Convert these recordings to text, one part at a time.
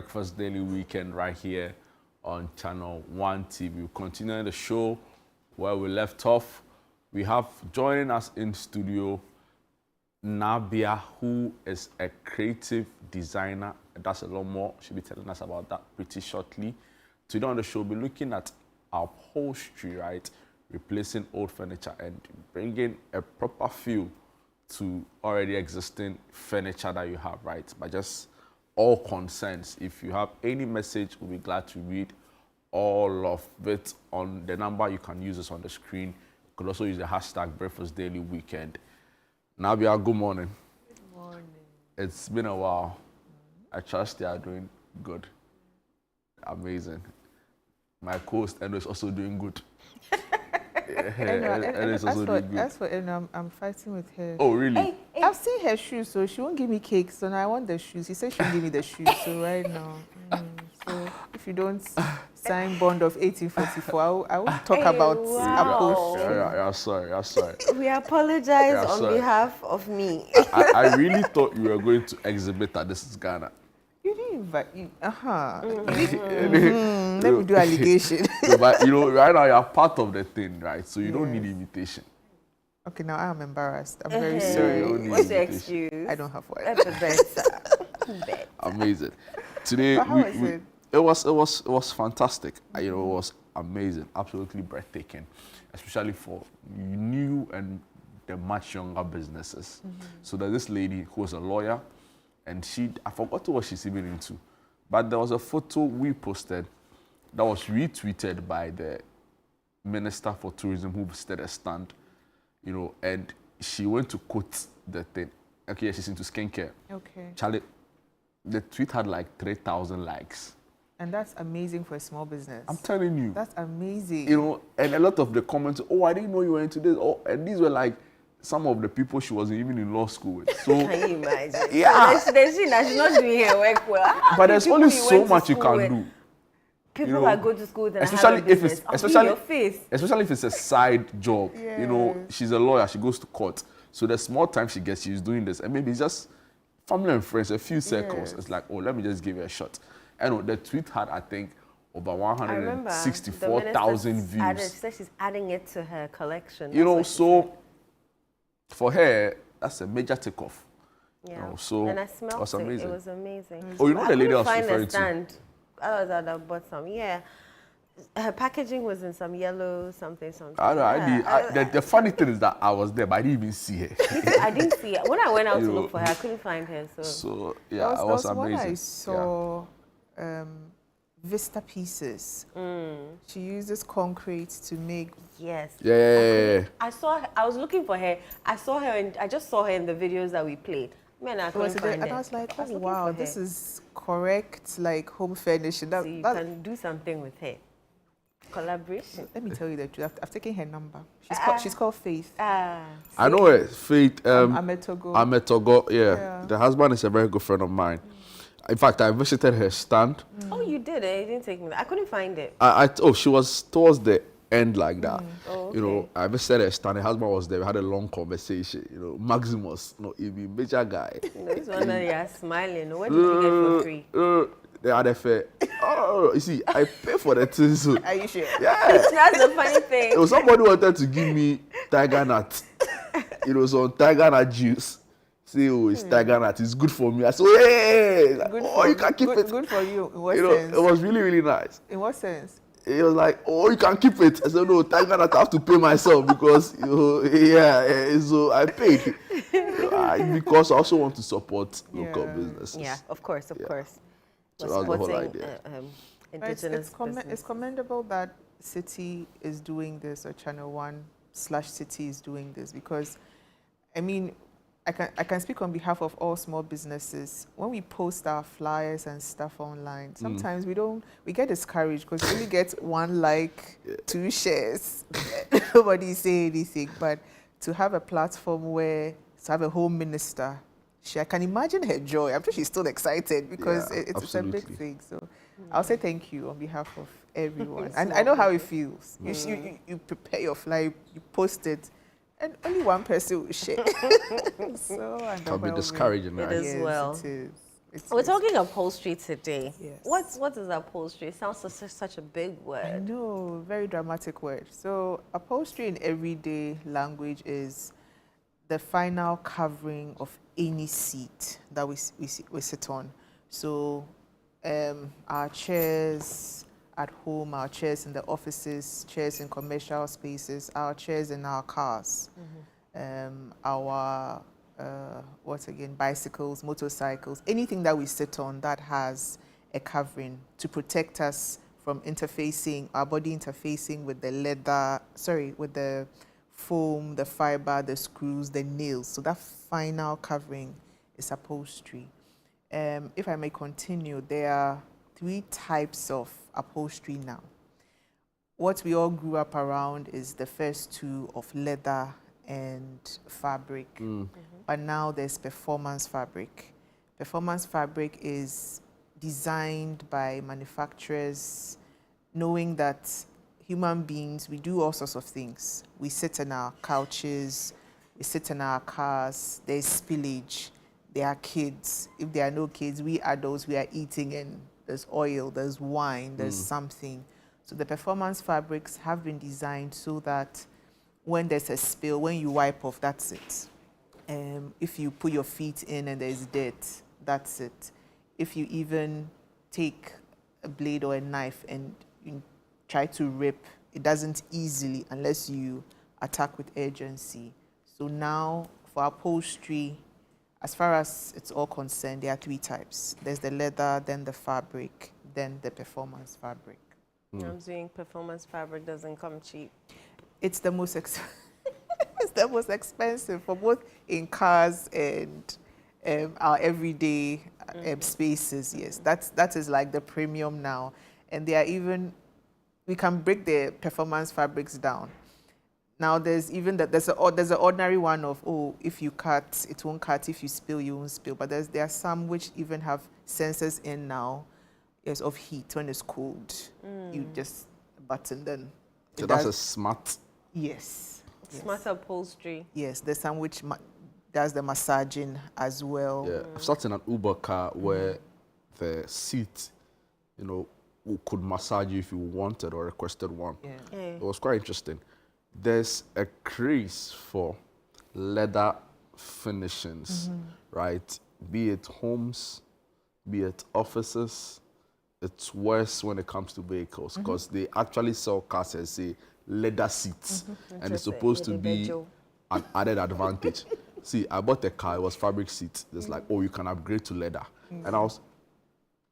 Breakfast Daily Weekend right here on Channel One TV. Continuing the show where we left off, we have joining us in studio Naabia, who is a creative designer. That's a lot more. She'll be telling us about that pretty shortly. Today on the show, we'll be looking at upholstery, right? Replacing old furniture and bringing a proper feel to already existing furniture that you have, right? But just all concerns. If you have any message, we'll be glad to read all of it on the number. You can use this on the screen. You could also use the hashtag Breakfast Daily Weekend. Naabia, good morning. Good morning. It's been a while. I trust you are doing good. Amazing. My co-host Eno is also doing good. Eno is also doing good. As for Eno, I'm fighting with her. Oh, really? Hey. I've seen her shoes, so she won't give me cake. So now I want the shoes. He said she won't give me the shoes. So right now, so if you don't sign bond of 1844, I won't talk about upholstery. Yeah, sorry. We apologize on behalf of me. I really thought you were going to exhibit at This Is Ghana. You didn't invite me. Let me do allegation. No, but you know, right now you're part of the thing, right? So you don't need invitation. Okay, now I am embarrassed. I'm very sorry. What's the excuse? I don't have one. Amazing. Today, it was fantastic. You know, it was amazing, absolutely breathtaking, especially for new and the much younger businesses. So there's this lady who was a lawyer, and I forgot what she's even into, but there was a photo we posted that was retweeted by the Minister for Tourism who visited a stand, you know, and she went to quote the thing. Okay, yeah, she's into skincare. Okay. Charlie, the tweet had like 3,000 likes. And that's amazing for a small business. I'm telling you. That's amazing. You know, and a lot of the comments, oh, I didn't know you were into this. Oh, and these were like some of the people she wasn't even in law school with. So, can you imagine? Yeah. So she's not doing her work well. But there's only so much you can do. People that go to school and especially have a business, especially if it's a side job. Yes. You know, she's a lawyer, she goes to court. So the small time she gets, she's doing this. And maybe it's just family and friends, a few circles. Yes. It's like, oh, let me just give it a shot. And the tweet had, I think, over 164,000 views. She said she's adding it to her collection. You know, so for her, that's a major takeoff. Yeah. You know, so and I smelled it. Was amazing. It was amazing. Oh, you know the lady I was referring to? I was at the bottom. Yeah. Her packaging was in some yellow something. I know. The funny thing is that I was there, but I didn't even see her. I didn't see her. When I went out to look for her, I couldn't find her. So yeah, it was amazing. When I saw Vista pieces. She uses concrete to make. Yes. Yeah. I saw her. I was looking for her. I saw her, and I just saw her in the videos that we played. Man, I couldn't find her. And I was like, oh wow, this is correct, like home furnishing. So you can do something with her. Collaboration. Let me tell you the truth. I've taken her number. She's called Faith. I know her. Faith. Ametogo. Yeah. The husband is a very good friend of mine. In fact, I visited her stand. Oh, you did it? You didn't take me. I couldn't find it. She was towards the end like that. Oh, okay. You know, I visited her stand. Her husband was there. We had a long conversation. You know, Maximus, he'd be a major guy. This one that you're smiling. What did you get for free? They had a fair. Oh, you see, I pay for the things. So. Are you sure? Yeah. That's the funny thing. It was somebody wanted to give me tiger nut. It was on tiger nut juice. Say, oh, it's tiger nut. It's good for me. I said, hey, you can keep it. Good for you. In what sense? It was really, really nice. In what sense? It was like, oh, you can keep it. I said, no, tiger nut, I have to pay myself because, so I paid. Because I also want to support local businesses. Yeah, of course. So that was the whole idea. It's commendable that City is doing this, or ChannelOne/City is doing this, because, I mean, I can speak on behalf of all small businesses. When we post our flyers and stuff online, sometimes we get discouraged because we only get 1 like, 2 shares. Nobody say anything. But to have a platform to have a home minister, I can imagine her joy. I'm sure she's still excited because it's a big thing. So I'll say thank you on behalf of everyone. And I know how it feels. You prepare your flyer, you post it, and only one person will share. So can be discouraging, right? It is. It is. We're talking upholstery today. Yes. What is upholstery? It sounds such a big word. I know, very dramatic word. So upholstery in everyday language is the final covering of any seat that we sit on. So our chairs at home, our chairs in the offices, chairs in commercial spaces, our chairs in our cars, our bicycles, motorcycles, anything that we sit on that has a covering to protect us from our body interfacing with the leather, with the foam, the fiber, the screws, the nails. So that final covering is upholstery. If I may continue, there are 3 types of upholstery now. What we all grew up around is the first 2 of leather and fabric. But now there's performance fabric. Performance fabric is designed by manufacturers knowing that human beings, we do all sorts of things. We sit on our couches, we sit in our cars, there's spillage, there are kids. If there are no kids, we adults, we are eating and there's oil, there's wine, there's something. So the performance fabrics have been designed so that when there's a spill, when you wipe off, that's it. If you put your feet in and there's dirt, that's it. If you even take a blade or a knife and you try to rip, it doesn't easily unless you attack with urgency. So now for upholstery, as far as it's all concerned, there are 3 types. There's the leather, then the fabric, then the performance fabric. I'm saying performance fabric doesn't come cheap. It's the most it's the most expensive for both in cars and our everyday spaces. Yes, that is like the premium now, and they are even. We can break the performance fabrics down. Now there's even there's an ordinary one of, if you cut, it won't cut. If you spill, you won't spill. But there are some which even have sensors in now, yes, of heat when it's cold. You just button then. So that's a smart. Yes. Smart upholstery. Yes, there's some which does the massaging as well. Yeah, I've sat in an Uber car where the seat, could massage you if you wanted or requested one. Yeah. It was quite interesting. There's a craze for leather finishings, right? Be it homes, be it offices. It's worse when it comes to vehicles because they actually sell cars and say leather seats, and it's supposed to be an added advantage. See, I bought a car, it was fabric seats. It's like, you can upgrade to leather. And I was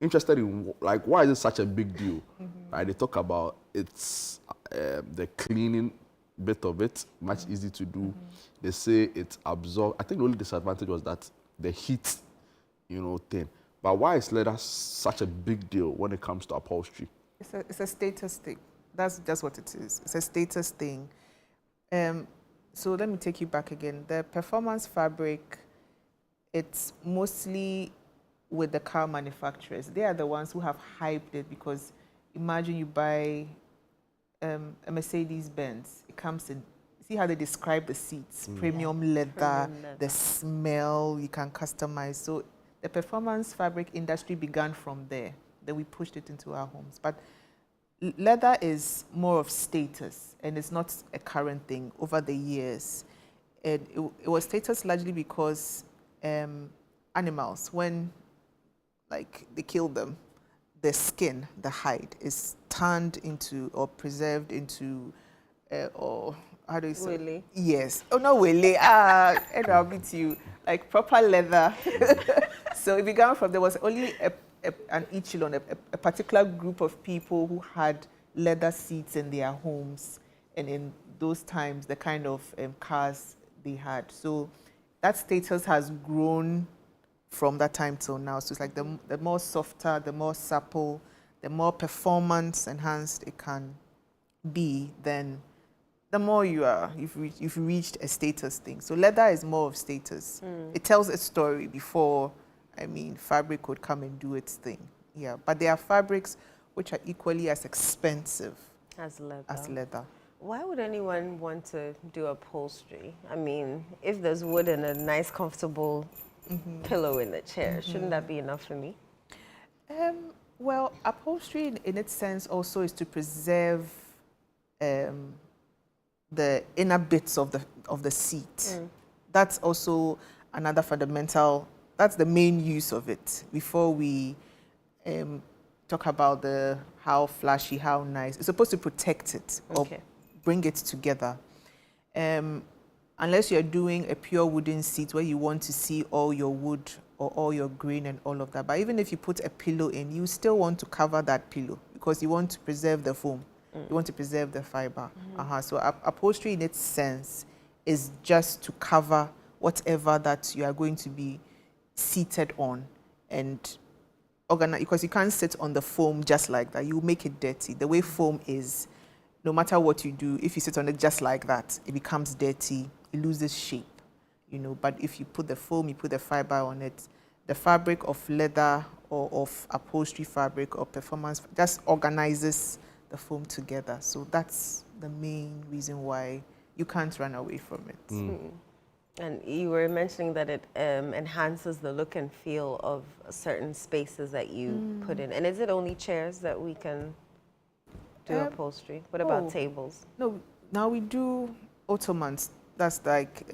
interested in, why is it such a big deal? Right? They talk about it's the cleaning bit of it, much easy to do. They say it absorbs. I think the only disadvantage was that the heat, thing. But why is leather such a big deal when it comes to upholstery? It's a status thing. That's just what it is. It's a status thing. So let me take you back again. The performance fabric, it's mostly with the car manufacturers. They are the ones who have hyped it because imagine you buy a Mercedes-Benz. It comes in, see how they describe the seats, premium leather, the smell, you can customize. So the performance fabric industry began from there. Then we pushed it into our homes. But leather is more of status, and it's not a current thing over the years. It was status largely because animals, when they kill them, the skin, the hide, is turned into or preserved into, or how do you say? Wele. Yes. Oh, no, wele. And I'll beat you. Like proper leather. So it began from, there was only an echelon, a particular group of people who had leather seats in their homes, and in those times, the kind of cars they had. So that status has grown from that time till now. So it's like the more softer, the more supple, the more performance enhanced it can be, then the more you've reached a status thing. So leather is more of status. It tells a story before, fabric could come and do its thing. Yeah, but there are fabrics which are equally as expensive as leather. Why would anyone want to do upholstery? If there's wood and a nice, comfortable pillow in the chair. Shouldn't that be enough for me? Well, upholstery in its sense also is to preserve the inner bits of the seat. That's also another fundamental, that's the main use of it. Before we talk about how flashy, how nice, it's supposed to protect it or bring it together. Unless you're doing a pure wooden seat where you want to see all your wood or all your grain and all of that. But even if you put a pillow in, you still want to cover that pillow because you want to preserve the foam. You want to preserve the fiber. So upholstery in its sense is just to cover whatever that you are going to be seated on and organize, because you can't sit on the foam just like that. You make it dirty. The way foam is, no matter what you do, if you sit on it just like that, it becomes dirty, it loses shape, you know. But if you put the foam, you put the fiber on it, the fabric of leather or of upholstery fabric or performance just organizes the foam together. So that's the main reason why you can't run away from it. And you were mentioning that it enhances the look and feel of certain spaces that you put in. And is it only chairs that we can do upholstery? What about tables? No, now we do ottomans. That's like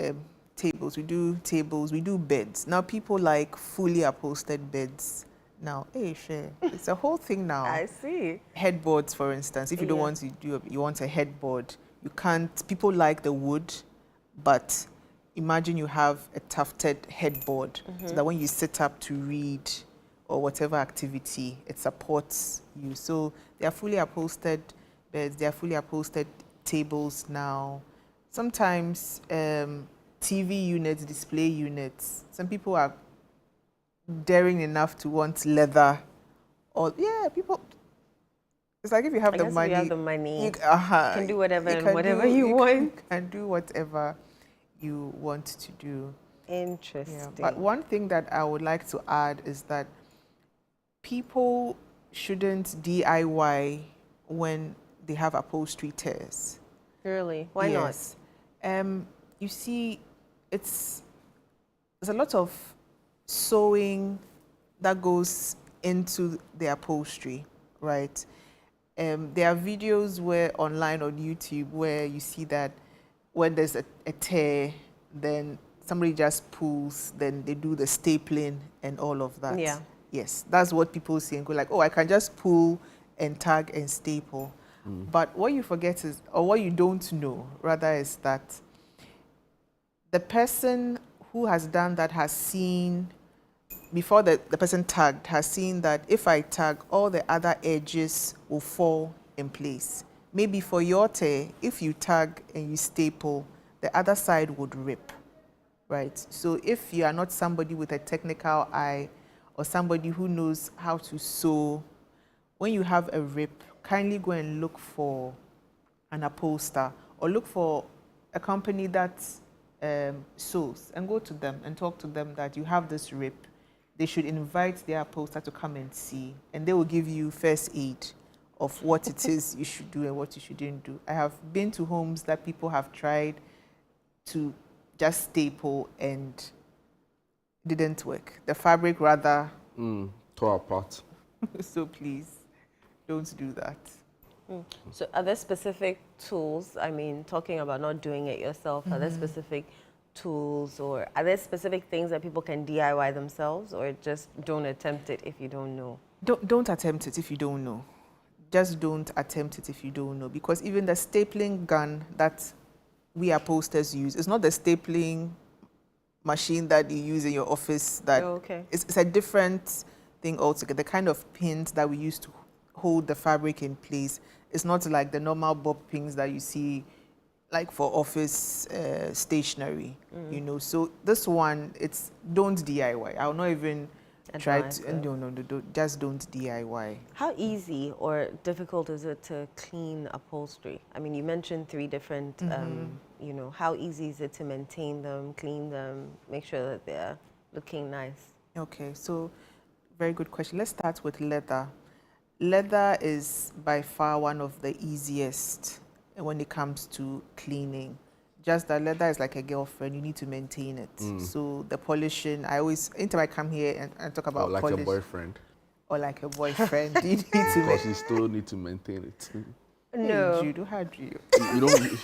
tables. We do tables. We do beds. Now people like fully upholstered beds. Now, it's a whole thing now. I see. Headboards, for instance. If you don't want to you want a headboard, you can't. People like the wood, but imagine you have a tufted headboard so that when you sit up to read or whatever activity, it supports you. So they are fully upholstered beds, they are fully upholstered tables now. Sometimes TV units, display units. Some people are daring enough to want leather. Or people. It's like if you have the money. If you have the money, you can do whatever and whatever you want. You can do whatever you want to do. Interesting. Yeah. But one thing that I would like to add is that people shouldn't DIY when they have upholstery tears. Really? Why not? You see, there's a lot of sewing that goes into the upholstery, right? There are videos online on YouTube where you see that when there's a tear, then somebody just pulls, then they do the stapling and all of that. Yeah. Yes, that's what people see and go like, oh, I can just pull and tag and staple. But what you forget is, or what you don't know, rather, is that the person who has done that has seen, before the person tagged, has seen that if I tag, all the other edges will fall in place. Maybe for your tear, if you tag and you staple, the other side would rip, right? So if you are not somebody with a technical eye or somebody who knows how to sew, when you have a rip, kindly go and look for an upholster or look for a company that sews and go to them and talk to them that you have this rip. They should invite their upholster to come and see, and they will give you first aid of what it is you should do and what you shouldn't do. I have been to homes that people have tried to just staple and didn't work. The fabric rather tore apart. So please, don't do that. So are there specific tools, I mean, talking about not doing it yourself, are there specific tools or are there specific things that people can DIY themselves, or just don't attempt it if you don't know? Don't attempt it if you don't know. Just don't attempt it if you don't know, because even the stapling gun that we upholsters use, it's not the stapling machine that you use in your office. That it's a different thing altogether. The kind of pins that we use to hold the fabric in place, it's not like the normal bob pins that you see like for office stationery, you know. So this one, don't DIY. I'll not even try to, no, just don't DIY. How easy or difficult is it to clean upholstery? I mean, you mentioned 3 different, you know, how easy is it to maintain them, clean them, make sure that they're looking nice? Okay, so very good question. Let's start with leather. Leather is by far one of the easiest when it comes to cleaning. Just that leather is like a girlfriend. You need to maintain it. So the polishing, anytime I come here and talk about like polish, a boyfriend. Or like a boyfriend, you need to because you still need to maintain it. No. Hey, Jude, how do you? You don't.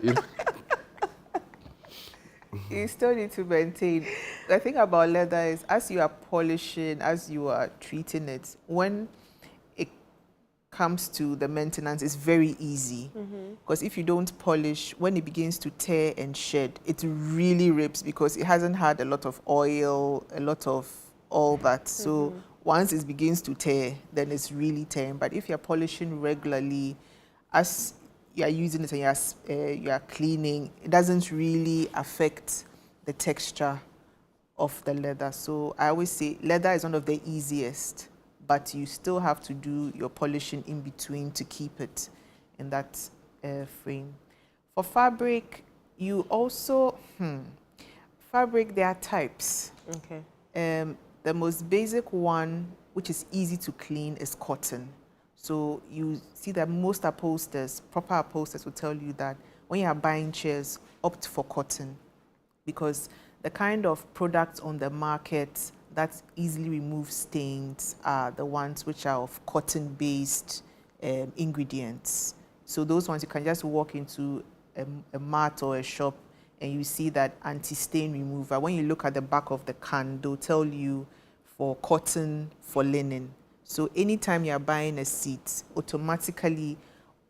You don't You still need to maintain. The thing about leather is, as you are polishing, as you are treating it, when it comes to the maintenance, it's very easy. Because if you don't polish, when it begins to tear and shed, it really rips because it hasn't had a lot of oil, a lot of all that. So once it begins to tear, then it's really tearing. But if you're polishing regularly, as you are using it and you are cleaning, it doesn't really affect the texture of the leather. So I always say leather is one of the easiest, but you still have to do your polishing in between to keep it in that frame. For fabric, you also, fabric, there are types. Okay. The most basic one, which is easy to clean, is cotton. So you see that most upholsterers, proper upholsterers, will tell you that when you are buying chairs, opt for cotton, because the kind of products on the market that easily remove stains are the ones which are of cotton-based ingredients. So those ones you can just walk into a mart or a shop and you see that anti-stain remover. When you look at the back of the can, they'll tell you for cotton, for linen. So anytime you're buying a seat, automatically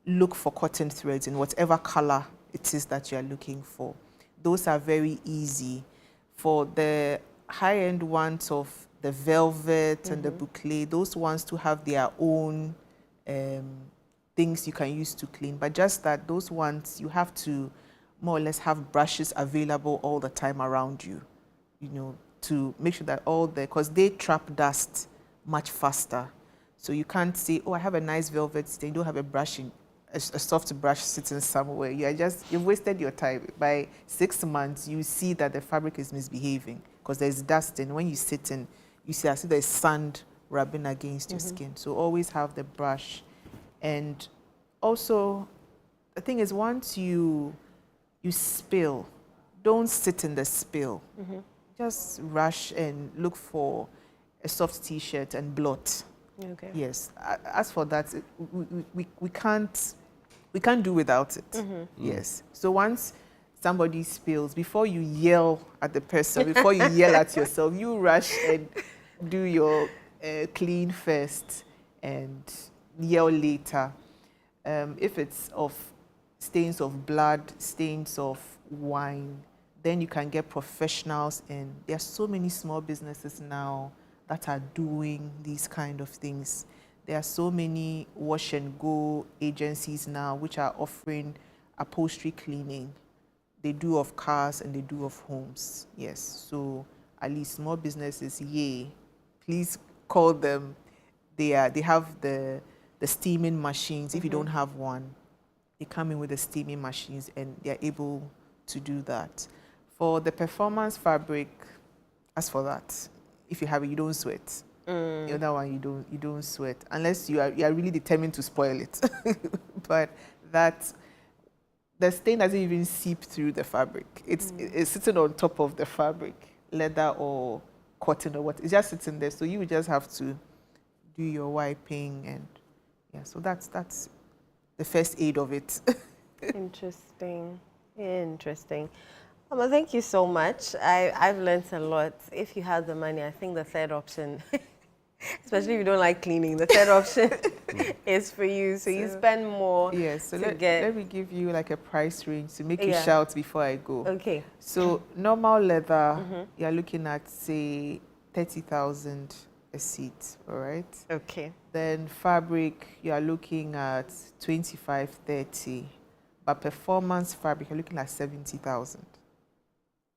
look for cotton threads in whatever color it is that you're looking for. Those are very easy. For the high-end ones of the velvet and the boucle, those ones to have their own things you can use to clean. But just that those ones, you have to more or less have brushes available all the time around you, to make sure that because they trap dust much faster. So you can't say, oh, I have a nice velvet stain, you don't have a soft brush sitting somewhere. You've wasted your time. By 6 months, you see that the fabric is misbehaving because there's dust, and when you sit in, you see there's sand rubbing against your skin. So always have the brush. And also, the thing is, once you spill, don't sit in the spill. Just rush and look for a soft t-shirt and blot. Okay. Yes. As for that, we can't do without it. Yes. So once somebody spills, before you yell at the person, before you yell at yourself, you rush and do your clean first and yell later. If it's of stains of blood, stains of wine, then you can get professionals in. There are so many small businesses now that are doing these kind of things. There are so many wash and go agencies now which are offering upholstery cleaning. They do of cars and they do of homes. Yes, so at least small businesses, please call them. They have the steaming machines. If you don't have one, they come in with the steaming machines and they're able to do that. For the performance fabric, as for that, if you have it, you don't sweat. The other one, you don't sweat unless you are really determined to spoil it. But the stain doesn't even seep through the fabric. It's sitting on top of the fabric, leather or cotton or what. It's just sitting there. So you just have to do your wiping and so that's the first aid of it. Interesting. Amma, thank you so much. I've learned a lot. If you have the money, I think the third option, especially if you don't like cleaning, the third option is for you. So you spend more. Yes. So let me give you like a price range to make you shout before I go. Okay. So normal leather, you're looking at say 30,000 a seat. All right. Okay. Then fabric, you are looking at 25, 30. But performance fabric, you're looking at 70,000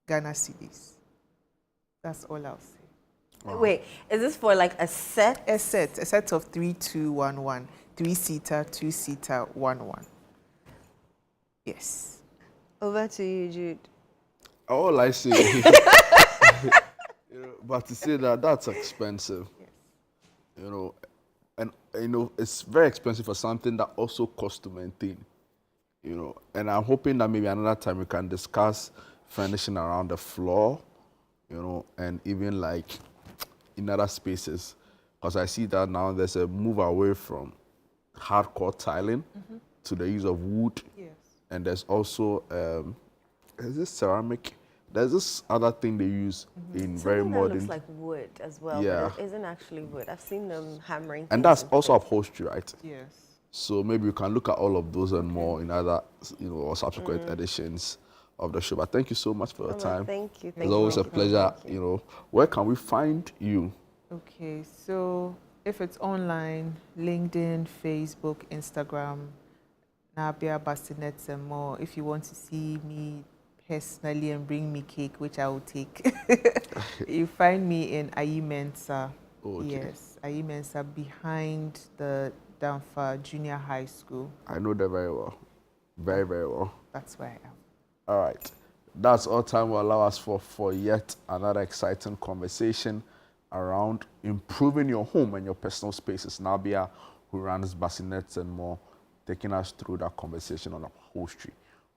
Ghana cedis. That's all I'll say. Wow. Wait, is this for like a set? A set of 3, 2, 1, 1. 3-seater, 2-seater, 1, 1. Yes. Over to you, Jude. All I say, but to say that's expensive. Yes. And it's very expensive for something that also costs to maintain. you know, and I'm hoping that maybe another time we can discuss furnishing around the floor, you know, and even like in other spaces, because I see that now there's a move away from hardcore tiling to the use of wood. Yes. And there's also is this ceramic? There's this other thing they use in very Something that modern. looks like wood as well, Yeah. but it isn't actually wood. I've seen them hammering. And things that's in also place. upholstery, right? Yes. So maybe we can look at all of those and more in other, you know, or subsequent editions of the show. But thank you so much for your Amma, time. thank you. It's always a pleasure. You know, where can we find you? Okay, so if it's online, LinkedIn, Facebook, Instagram, Naabia, bastinets and more. If you want to see me personally and bring me cake, which I will take, you find me in Ayi Mensa. Oh, okay. Yes, Ayi Mensa behind the Danfa Junior High School. I know that very well. Very, very well. That's where I am. All right. That's all time will allow us for yet another exciting conversation around improving your home and your personal spaces. Naabia, who runs Bassinets and more, taking us through that conversation on upholstery.